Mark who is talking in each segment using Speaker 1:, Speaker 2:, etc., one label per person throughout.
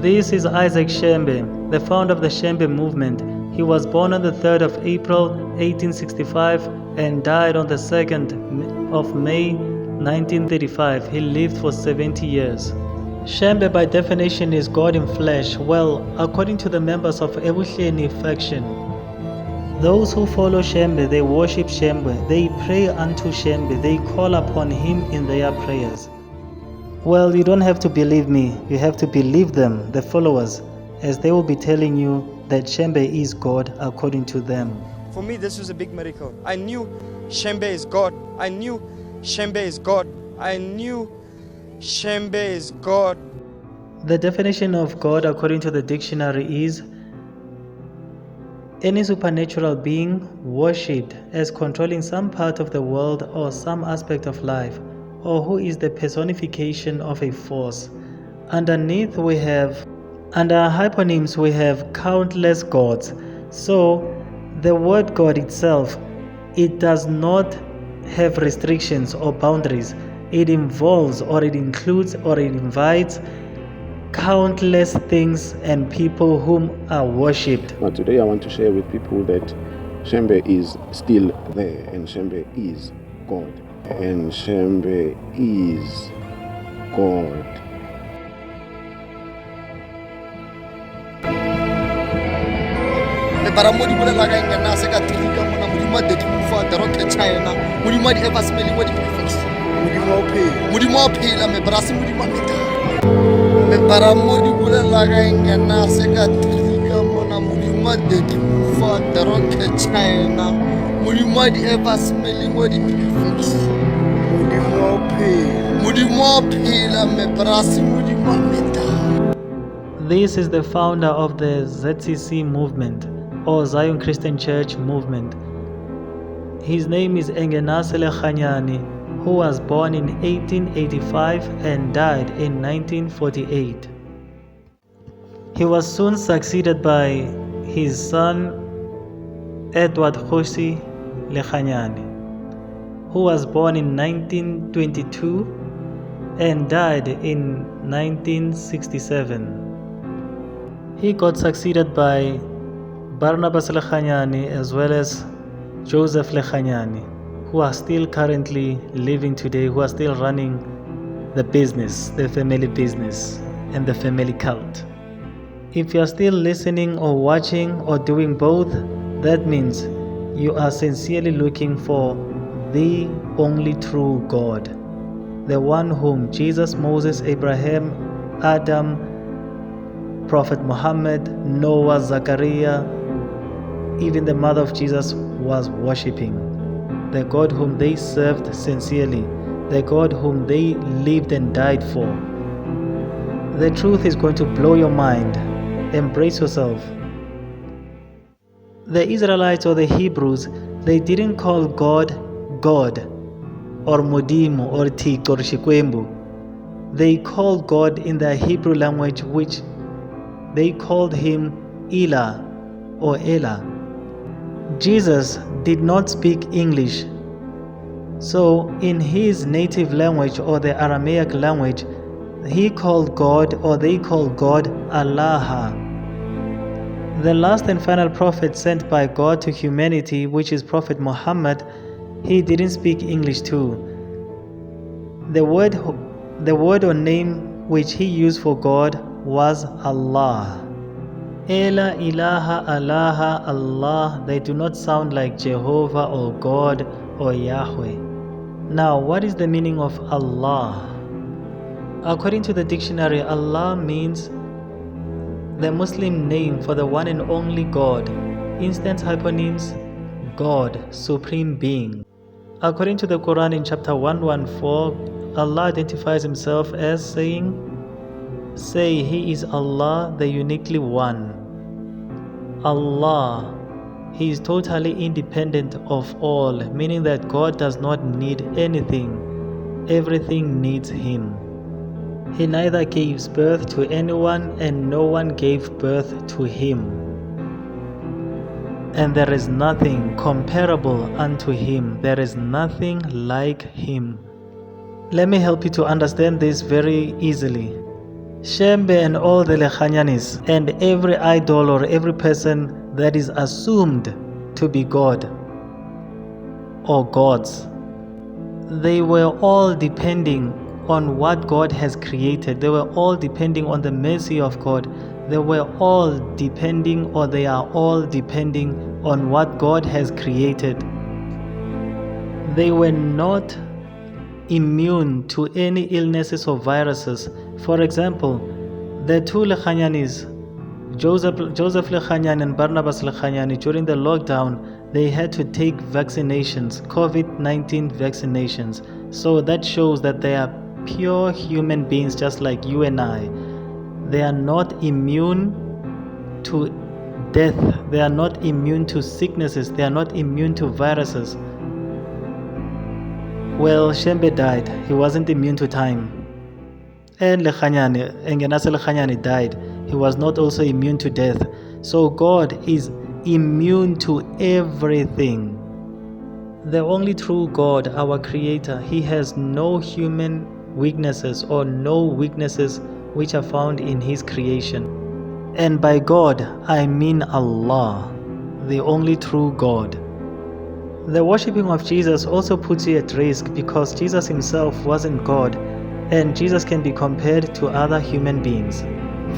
Speaker 1: This is Isaac Shembe, the founder of the Shembe movement. He was born on the 3rd of April 1865 and died on the 2nd of May 1935. He lived for 70 years. Shembe by definition is God in flesh. Well, according to the members of Ebuhleni faction, those who follow Shembe, they worship Shembe, they pray unto Shembe, they call upon him in their prayers. Well, you don't have to believe me, you have to believe them, the followers, as they will be telling you that Shembe is God according to them.
Speaker 2: For me, this was a big miracle. I knew Shembe is God. I knew Shembe is God. I knew Shembe is God.
Speaker 1: The definition of God according to the dictionary is any supernatural being worshipped as controlling some part of the world or some aspect of life, or who is the personification of a force. Underneath under hyponyms we have countless gods. So the word God itself, it does not have restrictions or boundaries. It involves or it includes or it invites countless things and people whom are worshipped.
Speaker 3: But today I want to share with people that Shembe is still there, and Shembe is God, and Shembe is God.
Speaker 4: Bara mo di bolela ka ngena se ka trika mona modimo de tlufa the rocket China modimo di ever smelling what the fix modimo o phela me bara se modimo meta me bara mo di bolela ka ngena se ka trika mona modimo de tlufa the rocket China modimo di ever smelling what the fix modimo o phela me bara se modimo meta.
Speaker 1: This is the founder of the Z.C.C. movement, or Zion Christian Church movement. His name is Engenasele Khanyani, who was born in 1885 and died in 1948. He was soon succeeded by his son Edward Khosi Lekhanyani, who was born in 1922 and died in 1967. He got succeeded by Barnabas Lekhanyani as well as Joseph Lekhanyani, who are still currently living today, who are still running the business, the family business and the family cult. If you are still listening or watching or doing both, that means you are sincerely looking for the only true God, the one whom Jesus, Moses, Abraham, Adam, Prophet Muhammad, Noah, Zachariah, even the mother of Jesus was worshipping. The God whom they served sincerely, the God whom they lived and died for. The truth is going to blow your mind. Embrace yourself. The Israelites or the Hebrews, they didn't call God God or Modimo or Tik or Shikwembu. They called God in their Hebrew language, which they called him Elah or Elah. Jesus did not speak English, so in his native language or the Aramaic language, he called God, or they called God, Allah. The last and final prophet sent by God to humanity, which is Prophet Muhammad, he didn't speak English too. The word or name which he used for God was Allah. Ela, ilaha, Allah, Allah, they do not sound like Jehovah or God or Yahweh. Now, what is the meaning of Allah? According to the dictionary, Allah means the Muslim name for the one and only God. Instant hyponyms, God, Supreme Being. According to the Quran in chapter 114, Allah identifies himself as saying, "Say, He is Allah, the uniquely one." Allah, He is totally independent of all, meaning that God does not need anything. Everything needs Him. He neither gives birth to anyone and no one gave birth to Him. And there is nothing comparable unto Him. There is nothing like Him. Let me help you to understand this very easily. Shembe and all the Lekhanyanis and every idol or every person that is assumed to be God or gods, they were all depending on what God has created. They were all depending on the mercy of God. They were all depending, or they are all depending on what God has created. They were not immune to any illnesses or viruses. For example, the two Lekhanyanis, Joseph Lekhanyani and Barnabas Lekhanyani, during the lockdown, they had to take vaccinations, COVID-19 vaccinations. So that shows that they are pure human beings just like you and I. They are not immune to death. They are not immune to sicknesses. They are not immune to viruses. Well, Shembe died. He wasn't immune to time. And Engenase Lekhanyani died. He was not also immune to death. So God is immune to everything. The only true God, our Creator, He has no human weaknesses or no weaknesses which are found in His creation. And by God, I mean Allah, the only true God. The worshipping of Jesus also puts you at risk because Jesus Himself wasn't God, and Jesus can be compared to other human beings.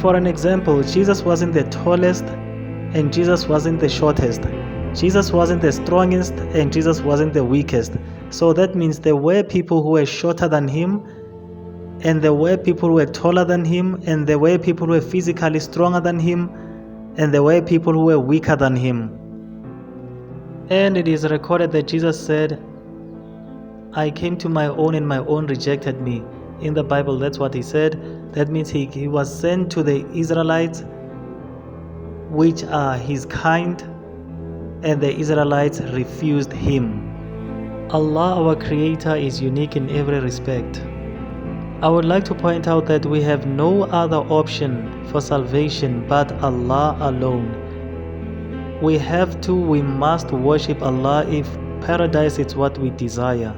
Speaker 1: For an example, Jesus wasn't the tallest and Jesus wasn't the shortest. Jesus wasn't the strongest and Jesus wasn't the weakest. So that means there were people who were shorter than Him, and there were people who were taller than Him, and there were people who were physically stronger than Him, and there were people who were weaker than Him. And it is recorded that Jesus said, I came to my own and my own rejected me. In the Bible, that's what He said. That means he was sent to the Israelites, which are His kind, and the Israelites refused Him. Allah, our Creator, is unique in every respect. I would like to point out that we have no other option for salvation but Allah alone. We must worship Allah if paradise is what we desire.